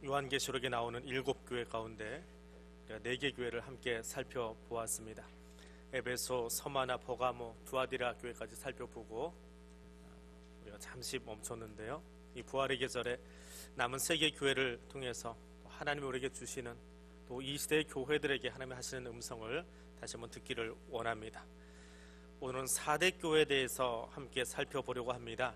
요한계시록에 나오는 7교회 가운데 우리가 4개 교회를 함께 살펴보았습니다. 에베소, 서마나, 버가모, 두아디라 교회까지 살펴보고 우리가 잠시 멈췄는데요. 이 부활의 계절에 남은 3개 교회를 통해서 하나님이 우리에게 주시는 또 이 시대의 교회들에게 하나님이 하시는 음성을 다시 한번 듣기를 원합니다. 오늘은 4대 교회에 대해서 함께 살펴보려고 합니다.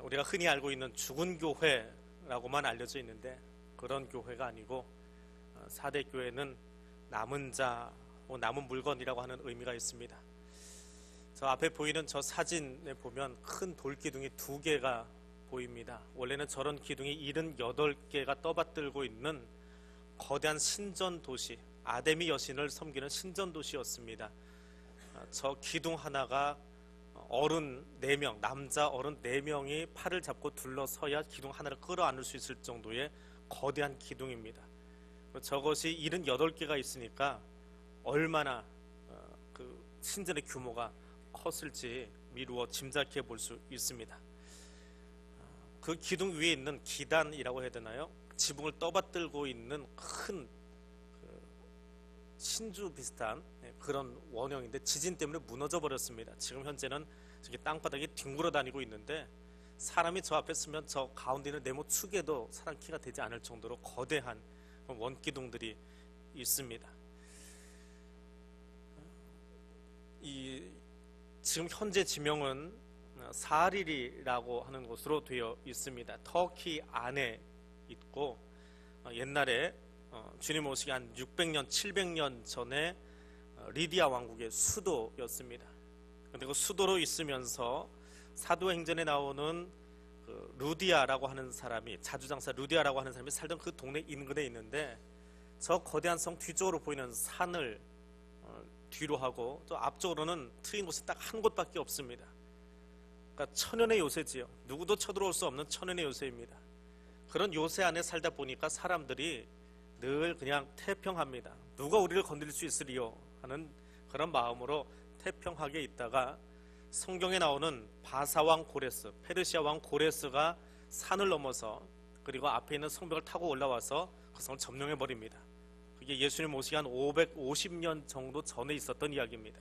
우리가 흔히 알고 있는 죽은 교회라고만 알려져 있는데 그런 교회가 아니고 4대 교회는 남은 자, 남은 물건이라고 하는 의미가 있습니다. 저 앞에 보이는 저 사진에 보면 큰 돌기둥이 2개가 보입니다. 원래는 저런 기둥이 78개가 떠받들고 있는 거대한 신전 도시, 아데미 여신을 섬기는 신전 도시였습니다. 저 기둥 하나가 어른 4명, 남자 어른 4명이 팔을 잡고 둘러서야 기둥 하나를 끌어안을 수 있을 정도의 거대한 기둥입니다. 저것이 78개가 있으니까 얼마나 그 신전의 규모가 컸을지 미루어 짐작해 볼 수 있습니다. 그 기둥 위에 있는 기단이라고 해야 되나요? 지붕을 떠받들고 있는 큰 신주 비슷한 그런 원형인데 지진 때문에 무너져 버렸습니다. 지금 현재는 저기 땅바닥에 뒹굴어 다니고 있는데 사람이 저 앞에 서면 저 가운데 있는 네모 축에도 사람 키가 되지 않을 정도로 거대한 원기둥들이 있습니다. 지금 현재 지명은 사리리라고 하는 곳으로 되어 있습니다. 터키 안에 있고 옛날에 주님 오시기 한 600년, 700년 전에 리디아 왕국의 수도였습니다. 그런데 그 수도로 있으면서 사도행전에 나오는 그 루디아라고 하는 사람이, 자주장사 루디아라고 하는 사람이 살던 그 동네 인근에 있는데 저 거대한 성 뒤쪽으로 보이는 산을 뒤로 하고 또 앞쪽으로는 트인 곳이 딱 한 곳밖에 없습니다. 그러니까 천연의 요새지요. 누구도 쳐들어올 수 없는 천연의 요새입니다. 그런 요새 안에 살다 보니까 사람들이 늘 그냥 태평합니다. 누가 우리를 건드릴 수 있으리요 하는 그런 마음으로 태평하게 있다가 성경에 나오는 바사왕 고레스, 페르시아 왕 고레스가 산을 넘어서 그리고 앞에 있는 성벽을 타고 올라와서 그 성을 점령해 버립니다. 그게 예수님 오시기 한 550년 정도 전에 있었던 이야기입니다.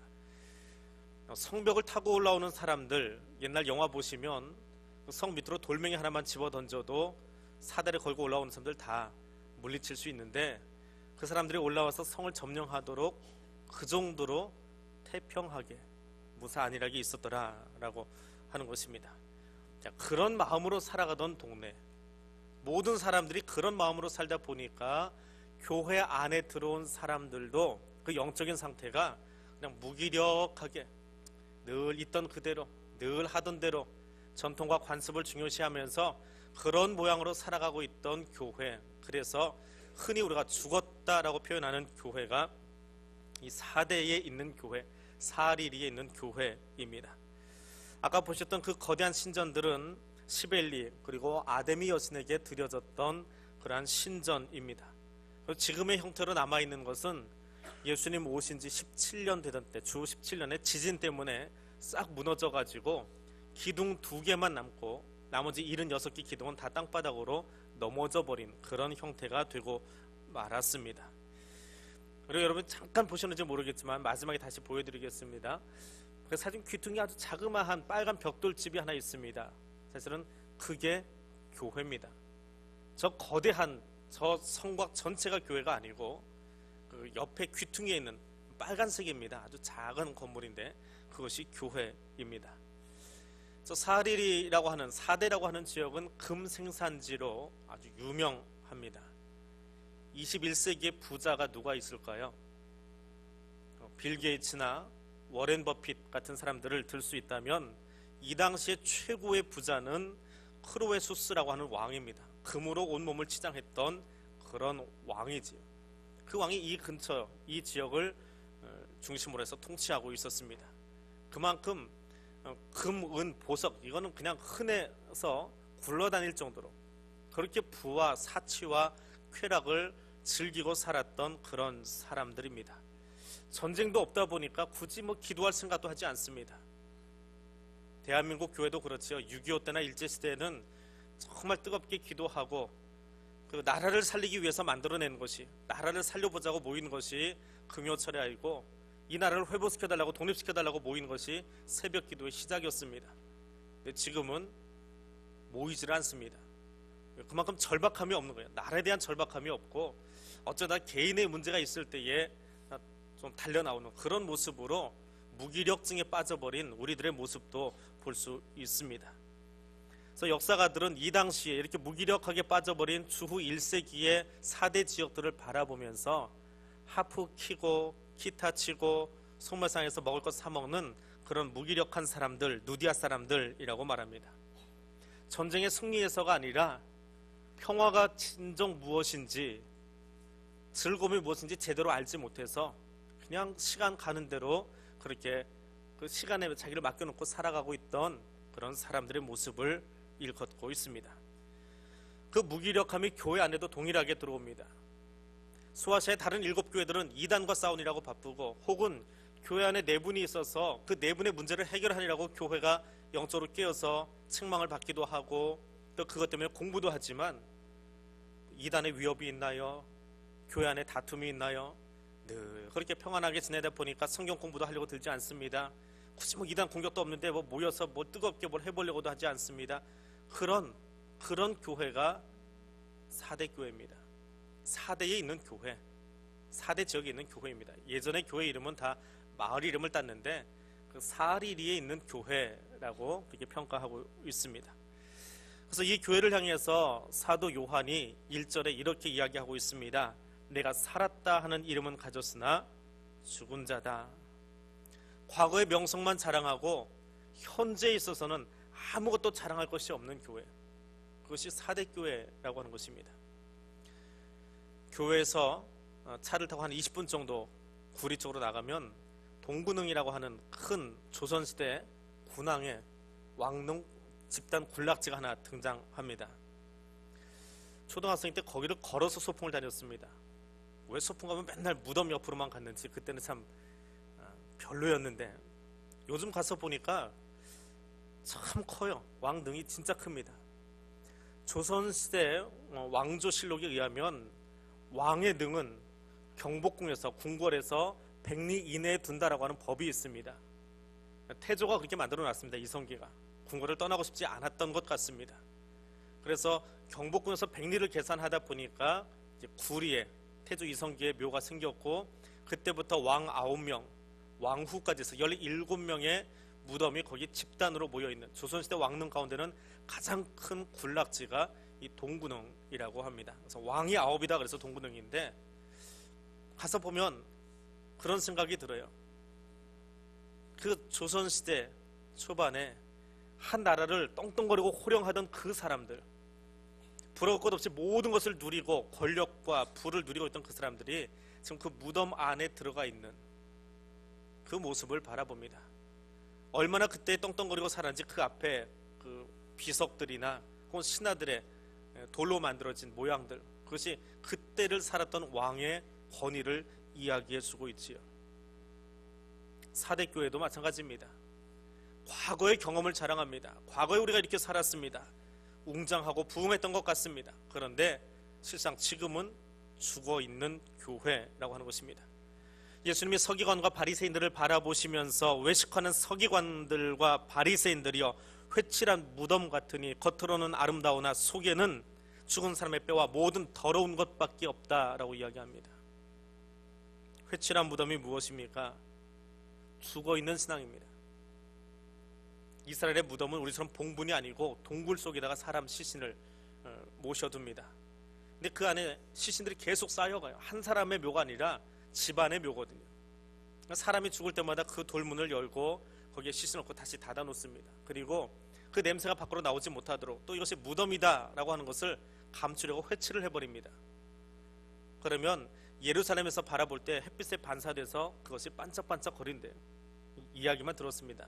성벽을 타고 올라오는 사람들, 옛날 영화 보시면 성 밑으로 돌멩이 하나만 집어 던져도 사다리 걸고 올라오는 사람들 다 물리칠 수 있는데 그 사람들이 올라와서 성을 점령하도록 그 정도로 태평하게 무사 안일하게 있었더라라고 하는 것입니다. 자, 그런 마음으로 살아가던 동네, 모든 사람들이 그런 마음으로 살다 보니까 교회 안에 들어온 사람들도 그 영적인 상태가 그냥 무기력하게 늘 있던 그대로, 늘 하던 대로 전통과 관습을 중요시하면서 그런 모양으로 살아가고 있던 교회, 그래서 흔히 우리가 죽었다라고 표현하는 교회가 이 4대에 있는 교회, 사리리에 있는 교회입니다. 아까 보셨던 그 거대한 신전들은 시벨리 그리고 아데미 여신에게 드려졌던 그러한 신전입니다. 지금의 형태로 남아있는 것은 예수님 오신 지 17년 되던 때, 주 17년에 지진 때문에 싹 무너져가지고 기둥 2개만 남고 나머지 76개 기둥은 다 땅바닥으로 넘어져 버린 그런 형태가 되고 말았습니다. 그리고 여러분 잠깐 보셨는지 모르겠지만 마지막에 다시 보여드리겠습니다. 그 사진 귀퉁이 아주 자그마한 빨간 벽돌집이 하나 있습니다. 사실은 그게 교회입니다. 저 거대한 저 성곽 전체가 교회가 아니고 그 옆에 귀퉁이에 있는 빨간색입니다. 아주 작은 건물인데 그것이 교회입니다. 저 사리리라고 하는 4대라고 하는 지역은 금 생산지로 아주 유명합니다. 21세기의 부자가 누가 있을까요? 빌 게이츠나 워렌 버핏 같은 사람들을 들 수 있다면 이 당시의 최고의 부자는 크로에수스라고 하는 왕입니다. 금으로 온몸을 치장했던 그런 왕이지요. 그 왕이 이 근처, 이 지역을 중심으로 해서 통치하고 있었습니다. 그만큼 금, 은, 보석 이거는 그냥 흔해서 굴러다닐 정도로 그렇게 부와 사치와 쾌락을 즐기고 살았던 그런 사람들입니다. 전쟁도 없다 보니까 굳이 기도할 생각도 하지 않습니다. 대한민국 교회도 그렇지요. 6.25 때나 일제시대에는 정말 뜨겁게 기도하고 그 그 나라를 살리기 위해서 만들어낸 것이, 나라를 살려보자고 모인 것이 금요철야이고, 이 나라를 회복시켜달라고, 독립시켜달라고 모인 것이 새벽기도의 시작이었습니다. 근데 지금은 모이질 않습니다. 그만큼 절박함이 없는 거예요. 나라에 대한 절박함이 없고, 어쩌다 개인의 문제가 있을 때에 좀 달려나오는 그런 모습으로 무기력증에 빠져버린 우리들의 모습도 볼 수 있습니다. 그래서 역사가들은 이 당시에 이렇게 무기력하게 빠져버린 주후 1세기의 4대 지역들을 바라보면서 하프 키고 기타 치고 소매상에서 먹을 것 사 먹는 그런 무기력한 사람들, 누디아 사람들이라고 말합니다. 전쟁의 승리에서가 아니라 평화가 진정 무엇인지, 즐거움이 무엇인지 제대로 알지 못해서 그냥 시간 가는 대로 그렇게 그 시간에 자기를 맡겨놓고 살아가고 있던 그런 사람들의 모습을 일컫고 있습니다. 그 무기력함이 교회 안에도 동일하게 들어옵니다. 소아시아의 다른 7교회들은 이단과 싸우느라고 바쁘고, 혹은 교회 안에 내분이 있어서 그 내분의 문제를 해결하느라고 교회가 영적으로 깨어서 책망을 받기도 하고, 또 그것 때문에 공부도 하지만 이단의 위협이 있나요? 교회 안에 다툼이 있나요? 늘 그렇게 평안하게 지내다 보니까 성경 공부도 하려고 들지 않습니다. 굳이 뭐 이단 공격도 없는데 뭐 모여서 뭐 뜨겁게 뭘 해보려고도 하지 않습니다. 그런 교회가 4대 교회입니다. 4대에 있는 교회, 4대 지역에 있는 교회입니다. 예전에 교회 이름은 다 마을 이름을 땄는데 그 사리리에 있는 교회라고 그렇게 평가하고 있습니다. 그래서 이 교회를 향해서 사도 요한이 1절에 이렇게 이야기하고 있습니다. 내가 살았다 하는 이름은 가졌으나 죽은 자다. 과거의 명성만 자랑하고 현재에 있어서는 아무것도 자랑할 것이 없는 교회, 그것이 4대 교회라고 하는 것입니다. 교회에서 차를 타고 한 20분 정도 구리 쪽으로 나가면 동군흥이라고 하는 큰 조선시대 군왕의 왕릉 집단 군락지가 하나 등장합니다. 초등학생 때 거기를 걸어서 소풍을 다녔습니다. 왜 소풍 가면 맨날 무덤 옆으로만 갔는지 그때는 참 별로였는데, 요즘 가서 보니까 참 커요. 왕릉이 진짜 큽니다. 조선시대 왕조실록에 의하면 왕의 능은 경복궁에서 궁궐에서 100리 이내에 둔다라고 하는 법이 있습니다. 태조가 그렇게 만들어 놨습니다. 이성계가 궁궐을 떠나고 싶지 않았던 것 같습니다. 그래서 경복궁에서 100리를 계산하다 보니까 이제 구리에 태조 이성계의 묘가 생겼고, 그때부터 왕 9명, 왕후까지 해서 17명의 무덤이 거기 집단으로 모여있는 조선시대 왕릉 가운데는 가장 큰 군락지가 이 동군릉이라고 합니다. 그래서 왕이 9이다 그래서 동군릉인데, 가서 보면 그런 생각이 들어요. 그 조선시대 초반에 한 나라를 떵떵거리고 호령하던 그 사람들, 부러울 것 없이 모든 것을 누리고 권력과 부를 누리고 있던 그 사람들이 지금 그 무덤 안에 들어가 있는 그 모습을 바라봅니다. 얼마나 그때 떵떵거리고 살았는지 그 앞에 그 비석들이나 혹은 신하들의 돌로 만들어진 모양들, 그것이 그때를 살았던 왕의 권위를 이야기해 주고 있지요. 4대 교회도 마찬가지입니다. 과거의 경험을 자랑합니다. 과거에 우리가 이렇게 살았습니다. 웅장하고 부흥했던 것 같습니다. 그런데 실상 지금은 죽어있는 교회라고 하는 것입니다. 예수님이 서기관과 바리새인들을 바라보시면서 외식하는 서기관들과 바리새인들이여 회칠한 무덤 같으니 겉으로는 아름다우나 속에는 죽은 사람의 뼈와 모든 더러운 것밖에 없다라고 이야기합니다. 회칠한 무덤이 무엇입니까? 죽어있는 신앙입니다. 이스라엘의 무덤은 우리처럼 봉분이 아니고 동굴 속에다가 사람 시신을 모셔둡니다. 근데 그 안에 시신들이 계속 쌓여가요. 한 사람의 묘가 아니라 집안의 묘거든요. 사람이 죽을 때마다 그 돌문을 열고 거기에 시신 넣고 다시 닫아 놓습니다. 그리고 그 냄새가 밖으로 나오지 못하도록 또 이것이 무덤이다 라고 하는 것을 감추려고 회칠을 해버립니다. 그러면 예루살렘에서 바라볼 때 햇빛에 반사돼서 그것이 반짝반짝 거린대요. 이야기만 들었습니다.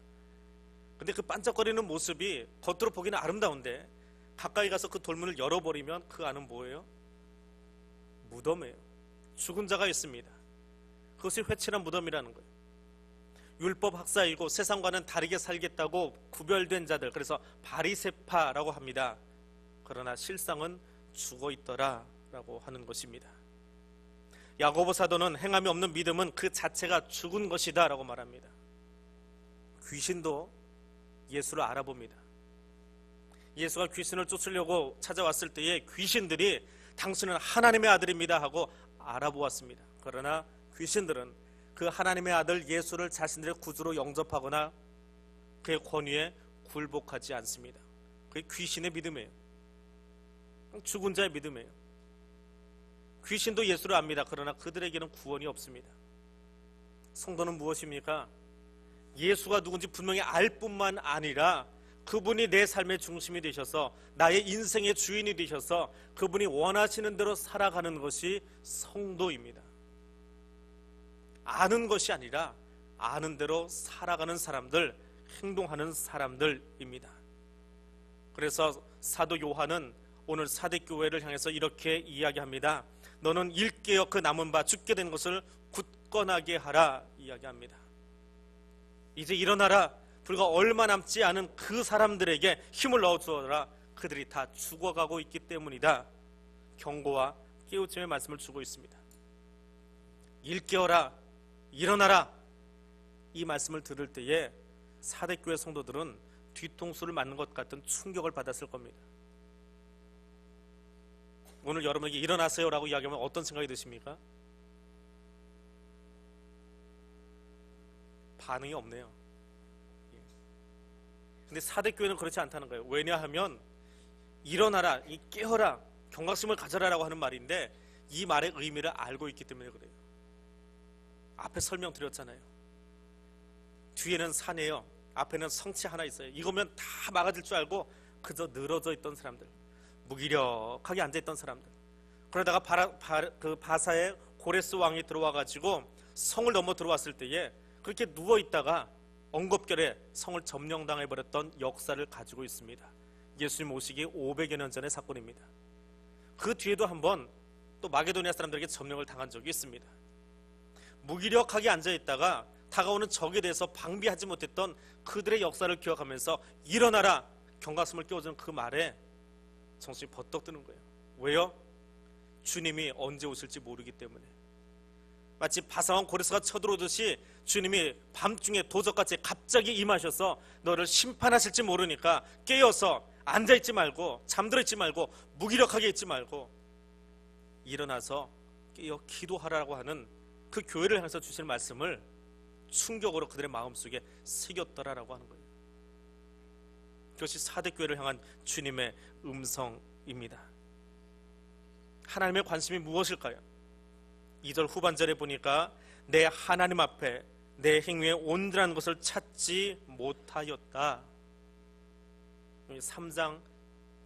근데 그 반짝거리는 모습이 겉으로 보기는 아름다운데 가까이 가서 그 돌문을 열어버리면 그 안은 뭐예요? 무덤이에요. 죽은 자가 있습니다. 그것이 회칠한 무덤이라는 거예요. 율법 학사이고 세상과는 다르게 살겠다고 구별된 자들, 그래서 바리새파라고 합니다. 그러나 실상은 죽어 있더라 라고 하는 것입니다. 야고보 사도는 행함이 없는 믿음은 그 자체가 죽은 것이다 라고 말합니다. 귀신도 예수를 알아봅니다. 예수가 귀신을 쫓으려고 찾아왔을 때에 귀신들이 당신은 하나님의 아들입니다 하고 알아보았습니다. 그러나 귀신들은 그 하나님의 아들 예수를 자신들의 구주로 영접하거나 그의 권위에 굴복하지 않습니다. 그게 귀신의 믿음이에요. 죽은 자의 믿음이에요. 귀신도 예수를 압니다. 그러나 그들에게는 구원이 없습니다. 성도는 무엇입니까? 예수가 누군지 분명히 알 뿐만 아니라 그분이 내 삶의 중심이 되셔서 나의 인생의 주인이 되셔서 그분이 원하시는 대로 살아가는 것이 성도입니다. 아는 것이 아니라 아는 대로 살아가는 사람들, 행동하는 사람들입니다. 그래서 사도 요한은 오늘 사대교회를 향해서 이렇게 이야기합니다. 너는 일깨어 그 남은 바 죽게 된 것을 굳건하게 하라 이야기합니다. 이제 일어나라. 불과 얼마 남지 않은 그 사람들에게 힘을 넣어주어라. 그들이 다 죽어가고 있기 때문이다. 경고와 깨우침의 말씀을 주고 있습니다. 일깨어라. 일어나라. 이 말씀을 들을 때에 사대교회 성도들은 뒤통수를 맞는 것 같은 충격을 받았을 겁니다. 오늘 여러분에게 일어나세요 라고 이야기하면 어떤 생각이 드십니까? 반응이 없네요. 근데 사대교회는 그렇지 않다는 거예요. 왜냐하면 일어나라, 깨어라, 경각심을 가져라 라고 하는 말인데 이 말의 의미를 알고 있기 때문에 그래요. 앞에 설명드렸잖아요. 뒤에는 산이에요. 앞에는 성치 하나 있어요. 이거면 다 막아질 줄 알고 그저 늘어져 있던 사람들, 무기력하게 앉아있던 사람들. 그러다가 바사의 고레스 왕이 들어와가지고 성을 넘어 들어왔을 때에 그렇게 누워있다가 엉겁결에 성을 점령당해버렸던 역사를 가지고 있습니다. 예수님 오시기 500여 년 전의 사건입니다. 그 뒤에도 한번 또 마게도니아 사람들에게 점령을 당한 적이 있습니다. 무기력하게 앉아있다가 다가오는 적에 대해서 방비하지 못했던 그들의 역사를 기억하면서 일어나라, 경각심을 깨워주는 그 말에 정신이 버떡 드는 거예요. 왜요? 주님이 언제 오실지 모르기 때문에. 마치 바사왕 고레스가 쳐들어오듯이 주님이 밤중에 도적같이 갑자기 임하셔서 너를 심판하실지 모르니까 깨어서 앉아있지 말고 잠들어 있지 말고 무기력하게 있지 말고 일어나서 깨어 기도하라고 하는 그 교회를 향해서 주실 말씀을 충격으로 그들의 마음속에 새겼더라라고 하는 거예요. 그것이 사대교회를 향한 주님의 음성입니다. 하나님의 관심이 무엇일까요? 2절 후반절에 보니까 내 하나님 앞에 내 행위에 온전한 것을 찾지 못하였다. 3장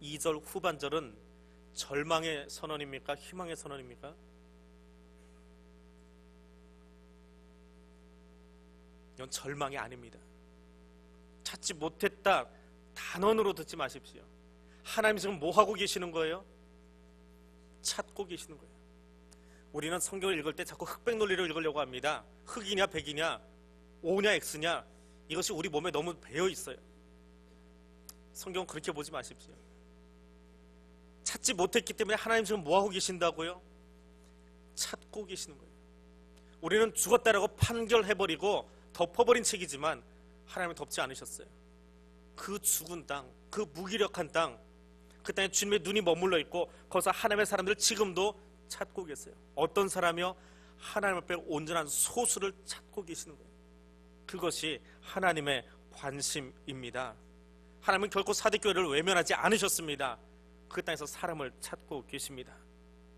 2절 후반절은 절망의 선언입니까? 희망의 선언입니까? 이건 절망이 아닙니다. 찾지 못했다 단언으로 듣지 마십시오. 하나님 지금 뭐 하고 계시는 거예요? 찾고 계시는 거예요. 우리는 성경을 읽을 때 자꾸 흑백 논리를 읽으려고 합니다. 흑이냐 백이냐 O냐 X냐 이것이 우리 몸에 너무 배어 있어요. 성경은 그렇게 보지 마십시오. 찾지 못했기 때문에 하나님 지금 뭐 하고 계신다고요? 찾고 계시는 거예요. 우리는 죽었다라고 판결해버리고 덮어버린 책이지만 하나님은 덮지 않으셨어요. 그 죽은 땅, 그 무기력한 땅, 그 땅에 주님의 눈이 머물러 있고 거기서 하나님의 사람들을 지금도 찾고 계세요. 어떤 사람이요? 하나님 앞에 온전한 소수를 찾고 계시는 거예요. 그것이 하나님의 관심입니다. 하나님은 결코 사대교회를 외면하지 않으셨습니다. 그 땅에서 사람을 찾고 계십니다.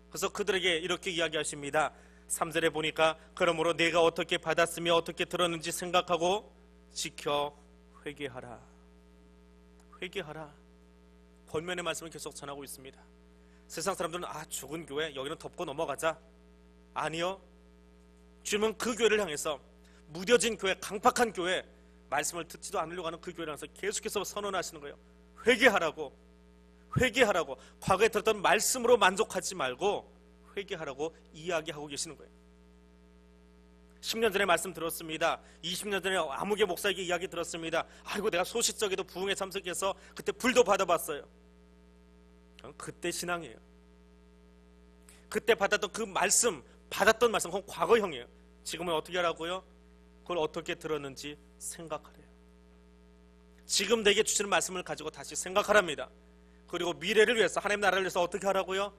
그래서 그들에게 이렇게 이야기하십니다. 3절에 보니까 그러므로 내가 어떻게 받았으며 어떻게 들었는지 생각하고 지켜 회개하라. 회개하라. 권면의 말씀을 계속 전하고 있습니다. 세상 사람들은 죽은 교회 여기는 덮고 넘어가자. 아니요. 주님은 그 교회를 향해서 무뎌진 교회, 강팍한 교회, 말씀을 듣지도 않으려고 하는 그 교회를 향해서 계속해서 선언하시는 거예요. 회개하라고. 회개하라고. 과거에 들었던 말씀으로 만족하지 말고 회개하라고 이야기하고 계시는 거예요. 10년 전에 말씀 들었습니다. 20년 전에 아무개 목사에게 이야기 들었습니다. 아이고 내가 소시적에도 부흥에 참석해서 그때 불도 받아봤어요. 그때 신앙이에요. 그때 받았던 그 말씀, 받았던 말씀, 그건 과거형이에요. 지금은 어떻게 하라고요? 그걸 어떻게 들었는지 생각하래요. 지금 내게 주시는 말씀을 가지고 다시 생각하랍니다. 그리고 미래를 위해서, 하나님 나라를 위해서 어떻게 하라고요?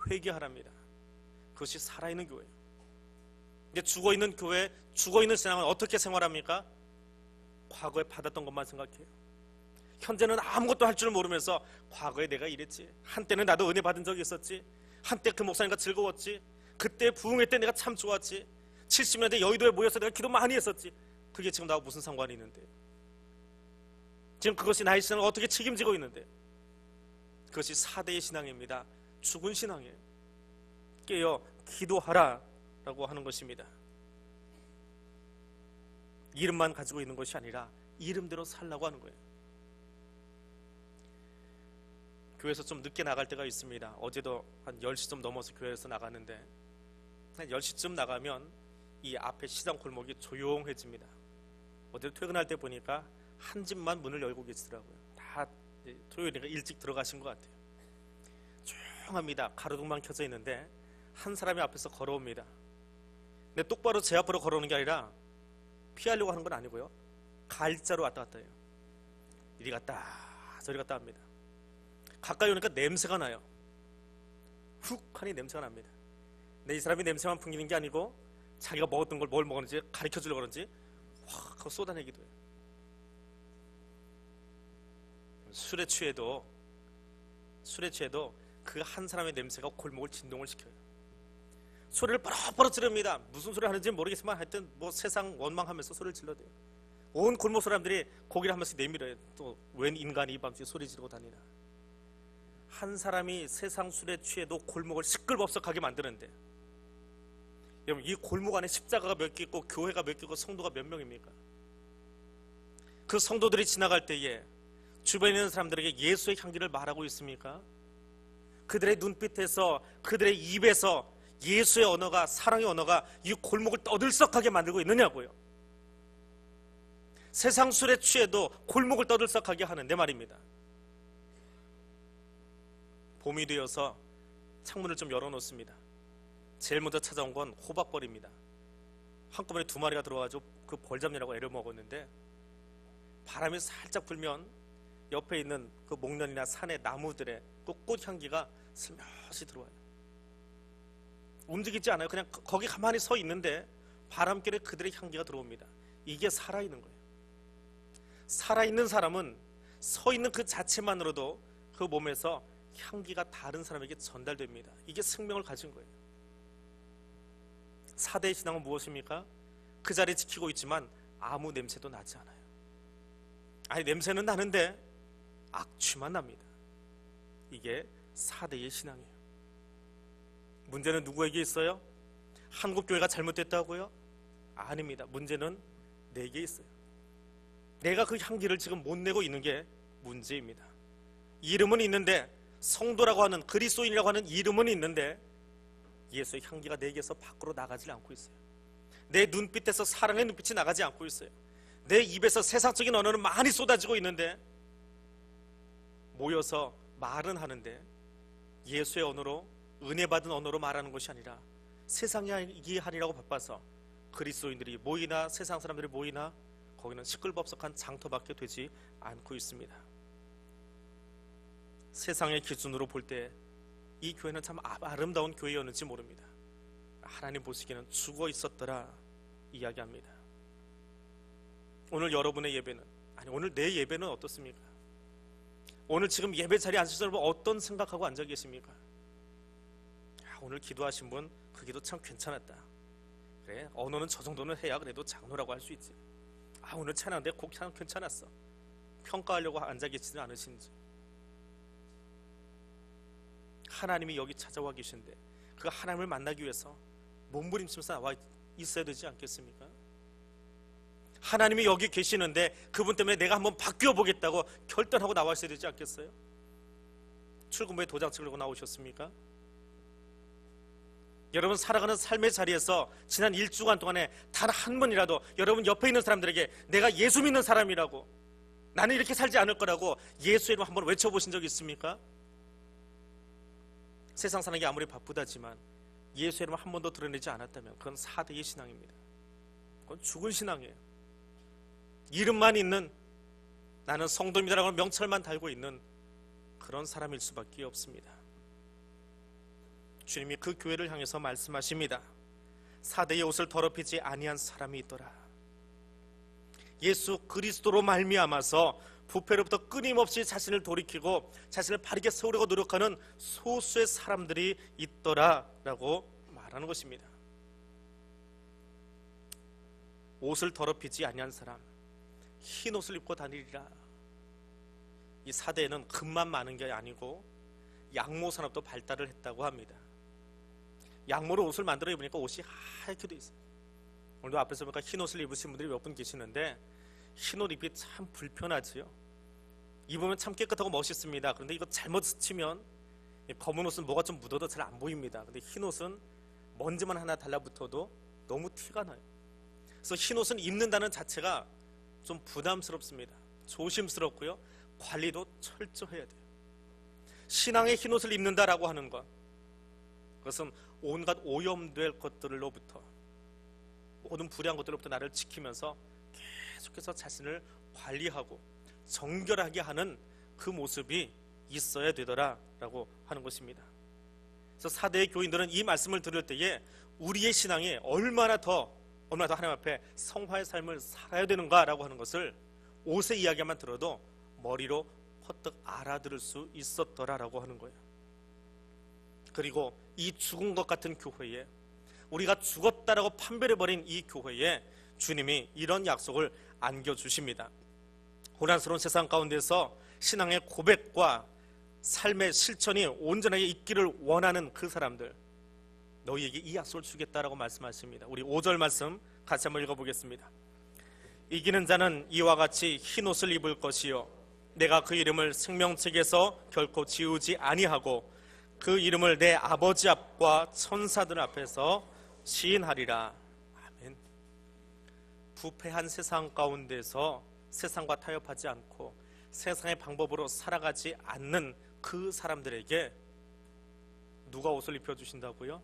회개하랍니다. 그것이 살아있는 교회예요. 근데 죽어있는 교회, 죽어있는 신앙은 어떻게 생활합니까? 과거에 받았던 것만 생각해요. 현재는 아무것도 할 줄 모르면서 과거에 내가 이랬지, 한때는 나도 은혜 받은 적이 있었지, 한때 그 목사님과 즐거웠지, 그때 부흥회 때 내가 참 좋았지, 70년대 여의도에 모여서 내가 기도 많이 했었지. 그게 지금 나하고 무슨 상관이 있는데? 지금 그것이 나의 신앙을 어떻게 책임지고 있는데? 그것이 4대의 신앙입니다. 죽은 신앙이에요. 깨어 기도하라 라고 하는 것입니다. 이름만 가지고 있는 것이 아니라 이름대로 살라고 하는 거예요. 교회에서 좀 늦게 나갈 때가 있습니다. 어제도 한 10시쯤 넘어서 교회에서 나가는데, 한 10시쯤 나가면 이 앞에 시장 골목이 조용해집니다. 어제 퇴근할 때 보니까 한 집만 문을 열고 계시더라고요. 다 토요일이니까 일찍 들어가신 것 같아요. 조용합니다. 가로등만 켜져 있는데 한 사람이 앞에서 걸어옵니다. 근데 똑바로 제 앞으로 걸어오는 게 아니라 피하려고 하는 건 아니고요, 갈자로 왔다 갔다 해요. 이리 갔다 저리 갔다 합니다. 가까이 오니까 냄새가 나요. 훅 하니 냄새가 납니다. 근데 이 사람이 냄새만 풍기는 게 아니고 자기가 먹었던 걸 뭘 먹었는지 가르쳐 주려고 그런지 확 하고 쏟아내기도 해요. 술에 취해도 그 한 사람의 냄새가 골목을 진동을 시켜요. 소리를 뻐럭뻐럭 지릅니다. 무슨 소리 하는지 모르겠지만 하여튼 뭐 세상 원망하면서 소리를 질러대요. 온 골목 사람들이 고개를 한 번씩 내밀어요. 또 웬 인간이 이 밤중에 소리 지르고 다니나. 한 사람이 세상 술에 취해도 골목을 시끌벅적하게 만드는데, 여러분, 이 골목 안에 십자가가 몇 개 있고 교회가 몇 개 있고 성도가 몇 명입니까? 그 성도들이 지나갈 때에 주변에 있는 사람들에게 예수의 향기를 말하고 있습니까? 그들의 눈빛에서, 그들의 입에서 예수의 언어가, 사랑의 언어가 이 골목을 떠들썩하게 만들고 있느냐고요. 세상 술에 취해도 골목을 떠들썩하게 하는데 말입니다. 봄이 되어서 창문을 좀 열어놓습니다. 제일 먼저 찾아온 건 호박벌입니다. 한꺼번에 2마리가 들어와가지고 그 벌 잡느라고 애를 먹었는데, 바람이 살짝 불면 옆에 있는 그 목련이나 산의 나무들의 그 꽃향기가 슬며시 들어와요. 움직이지 않아요. 그냥 거기 가만히 서 있는데 바람결에 그들의 향기가 들어옵니다. 이게 살아있는 거예요. 살아있는 사람은 서 있는 그 자체만으로도 그 몸에서 향기가 다른 사람에게 전달됩니다. 이게 생명을 가진 거예요. 4대의 신앙은 무엇입니까? 그 자리에 지키고 있지만 아무 냄새도 나지 않아요. 아니, 냄새는 나는데 악취만 납니다. 이게 4대의 신앙이에요. 문제는 누구에게 있어요? 한국교회가 잘못됐다고요? 아닙니다. 문제는 내게 있어요. 내가 그 향기를 지금 못 내고 있는 게 문제입니다. 이름은 있는데, 성도라고 하는, 그리스도인이라고 하는 이름은 있는데 예수의 향기가 내게서 밖으로 나가지 않고 있어요. 내 눈빛에서 사랑의 눈빛이 나가지 않고 있어요. 내 입에서 세상적인 언어는 많이 쏟아지고 있는데, 모여서 말은 하는데 예수의 언어로, 은혜 받은 언어로 말하는 것이 아니라 세상이 하리라고 바빠서 그리스도인들이 모이나 세상 사람들이 모이나 거기는 시끌벅적한 장터밖에 되지 않고 있습니다. 세상의 기준으로 볼 때 이 교회는 참 아름다운 교회였는지 모릅니다. 하나님 보시기에는 죽어 있었더라 이야기합니다. 오늘 여러분의 예배는, 아니 오늘 내 예배는 어떻습니까? 오늘 지금 예배 자리에 앉으신 여러분 어떤 생각하고 앉아 계십니까? 오늘 기도하신 분 그 기도 참 괜찮았다. 그래, 언어는 저 정도는 해야 그래도 장로라고 할 수 있지. 오늘 찬양인데 곡 참 괜찮았어. 평가하려고 앉아 계시지 않으신지. 하나님이 여기 찾아와 계신데 그 하나님을 만나기 위해서 몸부림치면서 나와 있어야 되지 않겠습니까? 하나님이 여기 계시는데 그분 때문에 내가 한번 바뀌어 보겠다고 결단하고 나와 있어야 되지 않겠어요? 출근부에 도장 찍으려고 나오셨습니까? 여러분 살아가는 삶의 자리에서 지난 1주간 동안에 단 한 번이라도 여러분 옆에 있는 사람들에게 내가 예수 믿는 사람이라고, 나는 이렇게 살지 않을 거라고 예수의 이름 한번 외쳐보신 적 있습니까? 세상 사는 게 아무리 바쁘다지만 예수의 이름을 한 번도 드러내지 않았다면 그건 4대의 신앙입니다. 그건 죽은 신앙이에요. 이름만 있는, 나는 성도입니다라고 명찰만 달고 있는 그런 사람일 수밖에 없습니다. 주님이 그 교회를 향해서 말씀하십니다. 4대의 옷을 더럽히지 아니한 사람이 있더라. 예수 그리스도로 말미암아서 부패로부터 끊임없이 자신을 돌이키고 자신을 바르게 세우려고 노력하는 소수의 사람들이 있더라라고 말하는 것입니다. 옷을 더럽히지 아니한 사람, 흰 옷을 입고 다니리라. 이 4대에는 금만 많은 게 아니고 양모 산업도 발달을 했다고 합니다. 양모로 옷을 만들어 입으니까 옷이 하얗게 돼 있어요. 오늘도 앞에서 보니까 흰 옷을 입으신 분들이 몇 분 계시는데 흰 옷 입기 참 불편하지요. 입으면 참 깨끗하고 멋있습니다. 그런데 이거 잘못 스치면 검은 옷은 뭐가 좀 묻어도 잘 안 보입니다. 근데 흰 옷은 먼지만 하나 달라붙어도 너무 티가 나요. 그래서 흰 옷은 입는다는 자체가 좀 부담스럽습니다. 조심스럽고요. 관리도 철저해야 돼요. 신앙의 흰 옷을 입는다라고 하는 것, 그것은 온갖 오염될 것들로부터, 모든 불의한 것들로부터 나를 지키면서 계속해서 자신을 관리하고 정결하게 하는 그 모습이 있어야 되더라라고 하는 것입니다. 그래서 4대의 교인들은 이 말씀을 들을 때에 우리의 신앙이 얼마나 더 하나님 앞에 성화의 삶을 살아야 되는가라고 하는 것을 옷의 이야기만 들어도 머리로 퍼뜩 알아들을 수 있었더라라고 하는 거예요. 그리고 이 죽은 것 같은 교회에, 우리가 죽었다라고 판별해버린 이 교회에 주님이 이런 약속을 안겨주십니다. 혼란스러운 세상 가운데서 신앙의 고백과 삶의 실천이 온전하게 있기를 원하는 그 사람들, 너희에게 이 약속을 주겠다라고 말씀하십니다. 우리 5절 말씀 같이 한번 읽어보겠습니다. 이기는 자는 이와 같이 흰 옷을 입을 것이요 내가 그 이름을 생명책에서 결코 지우지 아니하고 그 이름을 내 아버지 앞과 천사들 앞에서 시인하리라. 아멘. 부패한 세상 가운데서 세상과 타협하지 않고 세상의 방법으로 살아가지 않는 그 사람들에게 누가 옷을 입혀주신다고요?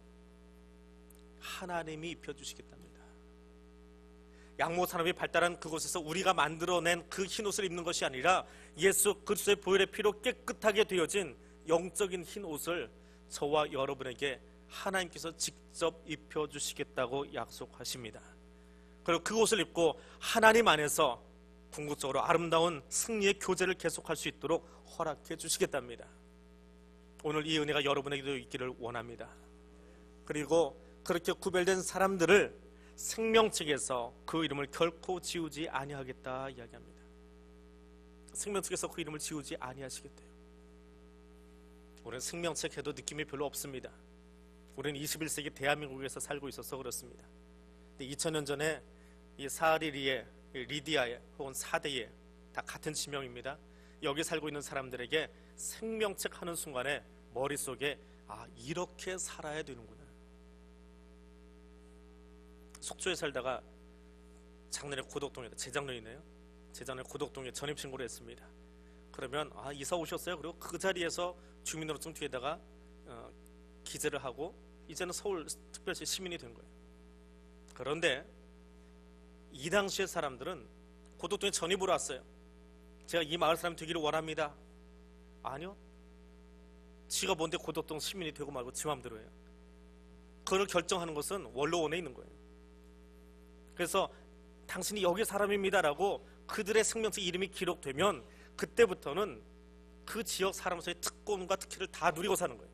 하나님이 입혀주시겠답니다. 양모 산업이 발달한 그곳에서 우리가 만들어낸 그 흰 옷을 입는 것이 아니라 예수 그리스도의 보혈의 피로 깨끗하게 되어진 영적인 흰 옷을 저와 여러분에게 하나님께서 직접 입혀주시겠다고 약속하십니다. 그리고 그 옷을 입고 하나님 안에서 궁극적으로 아름다운 승리의 교제를 계속할 수 있도록 허락해 주시겠답니다. 오늘 이 은혜가 여러분에게도 있기를 원합니다. 그리고 그렇게 구별된 사람들을 생명책에서 그 이름을 결코 지우지 아니하겠다 이야기합니다. 생명책에서 그 이름을 지우지 아니하시겠대요. 우리는 생명책 해도 느낌이 별로 없습니다. 우리는 21세기 대한민국에서 살고 있어서 그렇습니다. 2000년 전에 이 사리리에, 리디아에 혹은 사대에 다 같은 지명입니다. 여기 살고 있는 사람들에게 생명책 하는 순간에 머릿속에 이렇게 살아야 되는구나. 속초에 살다가 작년에 고덕동에, 재작년이네요. 재작년에 고덕동에 전입신고를 했습니다. 그러면 이사 오셨어요? 그리고 그 자리에서 주민등록증 뒤에다가 기재를 하고 이제는 서울 특별시 시민이 된 거예요. 그런데 이 당시의 사람들은 고덕동에 전입으로 왔어요. 제가 이 마을 사람이 되기를 원합니다. 아니요. 지가 뭔데 고덕동 시민이 되고 말고 지 맘대로 해요. 그걸 결정하는 것은 원로원에 있는 거예요. 그래서 당신이 여기 사람입니다라고 그들의 생명책 이름이 기록되면 그때부터는 그 지역 사람으로서의 특권과 특혜를 다 누리고 사는 거예요.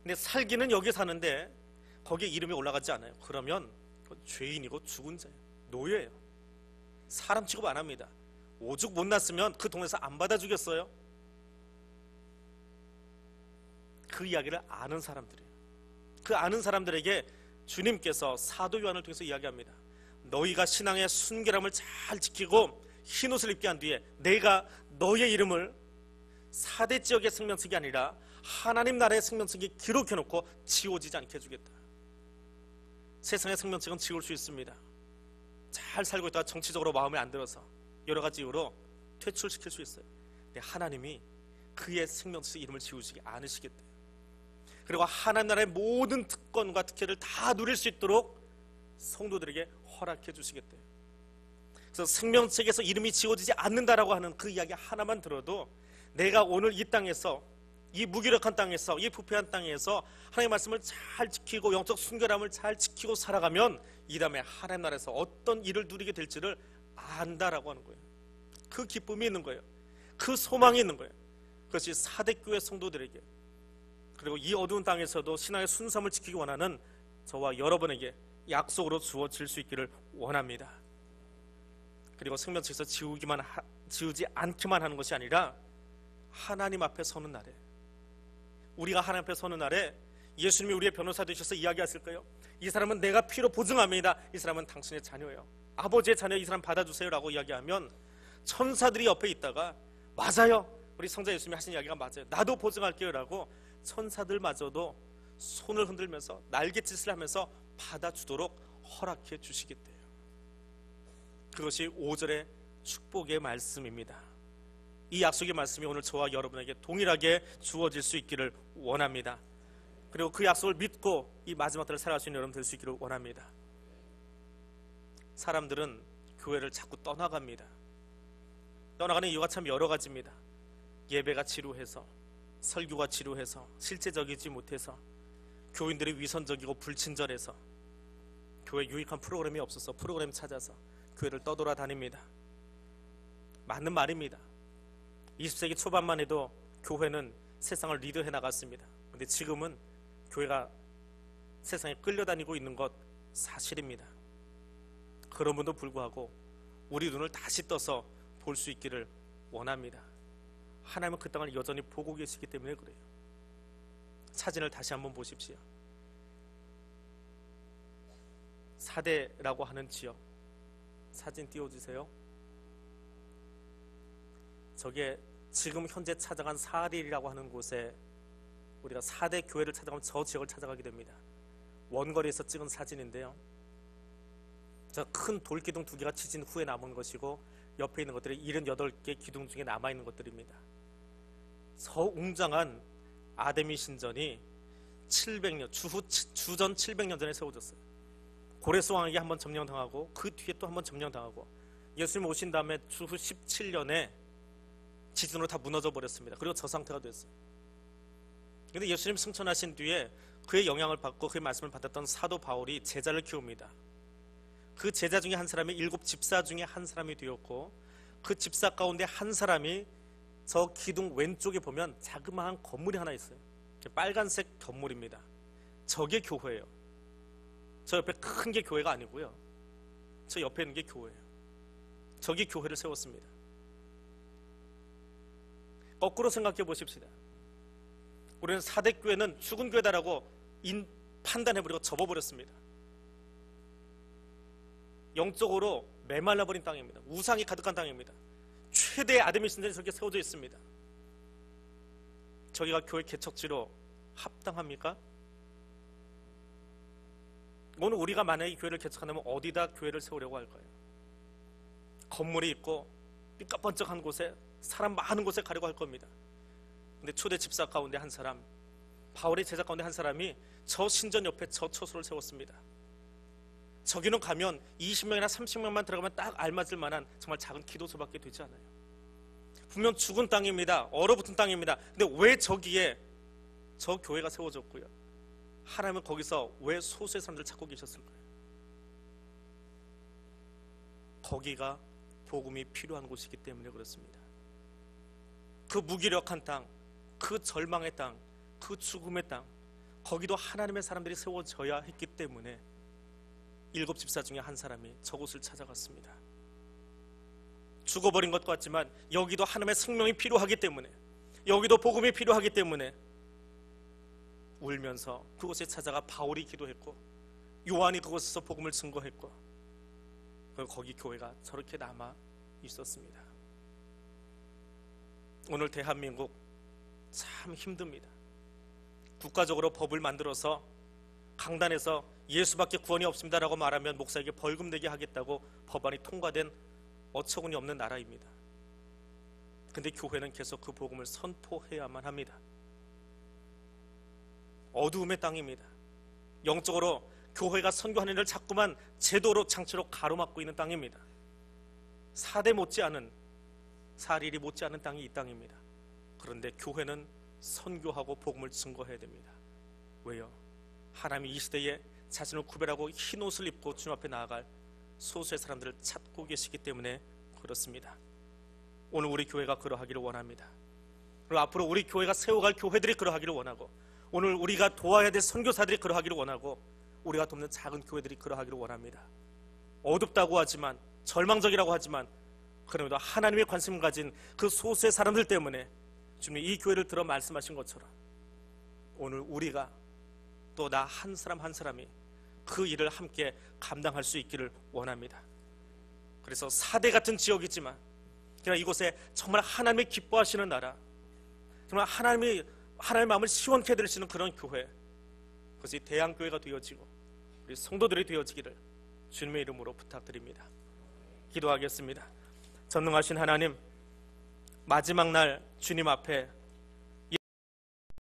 근데 살기는 여기 사는데 거기에 이름이 올라가지 않아요. 그러면 죄인이고 죽은 자예요. 노예예요. 사람 취급 안 합니다. 오죽 못났으면 그 동네에서 안 받아주겠어요? 그 이야기를 아는 사람들이에요. 그 아는 사람들에게 주님께서 사도 요한을 통해서 이야기합니다. 너희가 신앙의 순결함을 잘 지키고 흰옷을 입게 한 뒤에 내가 너희의 이름을 4대 지역의 생명책이 아니라 하나님 나라의 생명책에 기록해놓고 지워지지 않게 해주겠다. 세상의 생명책은 지울 수 있습니다. 잘 살고 있다가 정치적으로 마음에 안 들어서 여러 가지 이유로 퇴출시킬 수 있어요. 근데 하나님이 그의 생명책 이름을 지우시지 않으시겠대요. 그리고 하나님 나라의 모든 특권과 특혜를 다 누릴 수 있도록 성도들에게 허락해 주시겠대요. 그래서 생명책에서 이름이 지워지지 않는다라고 하는 그 이야기 하나만 들어도 내가 오늘 이 땅에서, 이 무기력한 땅에서, 이 부패한 땅에서 하나님의 말씀을 잘 지키고 영적 순결함을 잘 지키고 살아가면 이 다음에 하나님 나라에서 어떤 일을 누리게 될지를 안다라고 하는 거예요. 그 기쁨이 있는 거예요. 그 소망이 있는 거예요. 그것이 사대교회 성도들에게, 그리고 이 어두운 땅에서도 신앙의 순수함을 지키기 원하는 저와 여러분에게 약속으로 주어질 수 있기를 원합니다. 그리고 생명책에서 지우지 않기만 하는 것이 아니라 하나님 앞에 서는 날에, 우리가 하나님 앞에 서는 날에 예수님이 우리의 변호사 되셔서 이야기하실 거예요. 이 사람은 내가 피로 보증합니다. 이 사람은 당신의 자녀예요. 아버지의 자녀, 이 사람 받아주세요 라고 이야기하면 천사들이 옆에 있다가 맞아요, 우리 성자 예수님이 하신 이야기가 맞아요, 나도 보증할게요 라고 천사들마저도 손을 흔들면서 날갯짓을 하면서 받아주도록 허락해 주시겠대요. 그것이 5절의 축복의 말씀입니다. 이 약속의 말씀이 오늘 저와 여러분에게 동일하게 주어질 수 있기를 원합니다. 그리고 그 약속을 믿고 이 마지막 때를 살아갈 수 있는 여러분 될 수 있기를 원합니다. 사람들은 교회를 자꾸 떠나갑니다. 떠나가는 이유가 참 여러 가지입니다. 예배가 지루해서, 설교가 지루해서, 실제적이지 못해서, 교인들이 위선적이고 불친절해서, 교회 유익한 프로그램이 없어서 프로그램 찾아서 교회를 떠돌아다닙니다. 맞는 말입니다. 20세기 초반만 해도 교회는 세상을 리드해 나갔습니다. 근데 지금은 교회가 세상에 끌려다니고 있는 것 사실입니다. 그럼에도 불구하고 우리 눈을 다시 떠서 볼 수 있기를 원합니다. 하나님은 그 땅을 여전히 보고 계시기 때문에 그래요. 사진을 다시 한번 보십시오. 사대라고 하는 지역, 사진 띄워주세요. 저게 지금 현재 찾아간 사릴이라고 하는 곳에 우리가 4대 교회를 찾아가면 저 지역을 찾아가게 됩니다. 원거리에서 찍은 사진인데요, 저 큰 돌기둥 2개가 지진 후에 남은 것이고 옆에 있는 것들이 78개 기둥 중에 남아있는 것들입니다. 저 웅장한 아데미 신전이 700년, 주전 700년 전에 세워졌어요. 고레스 왕에게 한번 점령당하고 그 뒤에 또 한번 점령당하고 예수님 오신 다음에 주후 17년에 지진으로 다 무너져 버렸습니다. 그리고 저 상태가 됐어요. 그런데 예수님 승천하신 뒤에 그의 영향을 받고 그의 말씀을 받았던 사도 바울이 제자를 키웁니다. 그 제자 중에 한 사람이 7 집사 중에 한 사람이 되었고, 그 집사 가운데 한 사람이 저 기둥 왼쪽에 보면 자그마한 건물이 하나 있어요. 빨간색 건물입니다. 저게 교회예요. 저 옆에 큰 게 교회가 아니고요, 저 옆에 있는 게 교회예요. 저기 교회를 세웠습니다. 거꾸로 생각해 보십시다. 우리는 사대교회는 죽은 교회다라고 판단해버리고 접어버렸습니다. 영적으로 메말라버린 땅입니다. 우상이 가득한 땅입니다. 최대의 아데미 신전이 저렇게 세워져 있습니다. 저기가 교회 개척지로 합당합니까? 오늘 우리가 만약에 교회를 개척한다면 어디다 교회를 세우려고 할까요? 건물이 있고 삐까번쩍한 곳에, 사람 많은 곳에 가려고 할 겁니다. 근데 초대 집사 가운데 한 사람, 바울의 제자 가운데 한 사람이 저 신전 옆에 저 처소를 세웠습니다. 저기는 가면 20명이나 30명만 들어가면 딱 알맞을 만한 정말 작은 기도소밖에 되지 않아요. 분명 죽은 땅입니다. 얼어붙은 땅입니다. 근데 왜 저기에 저 교회가 세워졌고요, 하나님은 거기서 왜 소수의 사람들을 찾고 계셨을까요? 거기가 복음이 필요한 곳이기 때문에 그렇습니다. 그 무기력한 땅, 그 절망의 땅, 그 죽음의 땅, 거기도 하나님의 사람들이 세워져야 했기 때문에 7 집사 중에 한 사람이 저곳을 찾아갔습니다. 죽어버린 것 같지만 여기도 하나님의 생명이 필요하기 때문에, 여기도 복음이 필요하기 때문에 울면서 그곳에 찾아가 바울이 기도했고, 요한이 그곳에서 복음을 증거했고, 거기 교회가 저렇게 남아 있었습니다. 오늘 대한민국 참 힘듭니다. 국가적으로 법을 만들어서 강단에서 예수밖에 구원이 없습니다라고 말하면 목사에게 벌금 내게 하겠다고 법안이 통과된 어처구니 없는 나라입니다. 근데 교회는 계속 그 복음을 선포해야만 합니다. 어두움의 땅입니다. 영적으로 교회가 선교하는 일을 자꾸만 제도로 장치로 가로막고 있는 땅입니다. 4대 못지않은, 4일이 못지않은 땅이 이 땅입니다. 그런데 교회는 선교하고 복음을 증거해야 됩니다. 왜요? 하나님이 이 시대에 자신을 구별하고 흰 옷을 입고 주님 앞에 나아갈 소수의 사람들을 찾고 계시기 때문에 그렇습니다. 오늘 우리 교회가 그러하기를 원합니다. 그리고 앞으로 우리 교회가 세워갈 교회들이 그러하기를 원하고, 오늘 우리가 도와야 될 선교사들이 그러하기를 원하고, 우리가 돕는 작은 교회들이 그러하기를 원합니다. 어둡다고 하지만, 절망적이라고 하지만, 그럼에도 하나님의 관심을 가진 그 소수의 사람들 때문에 주님이 이 교회를 들어 말씀하신 것처럼 오늘 우리가 또 나 한 사람 한 사람이 그 일을 함께 감당할 수 있기를 원합니다. 그래서 4대 같은 지역이지만 그러나 이곳에 정말 하나님이 기뻐하시는 나라, 정말 하나님의 마음을 시원케 해드리시는 그런 교회, 그것이 대한교회가 되어지고 우리 성도들이 되어지기를 주님의 이름으로 부탁드립니다. 기도하겠습니다. 전능하신 하나님, 마지막 날 주님 앞에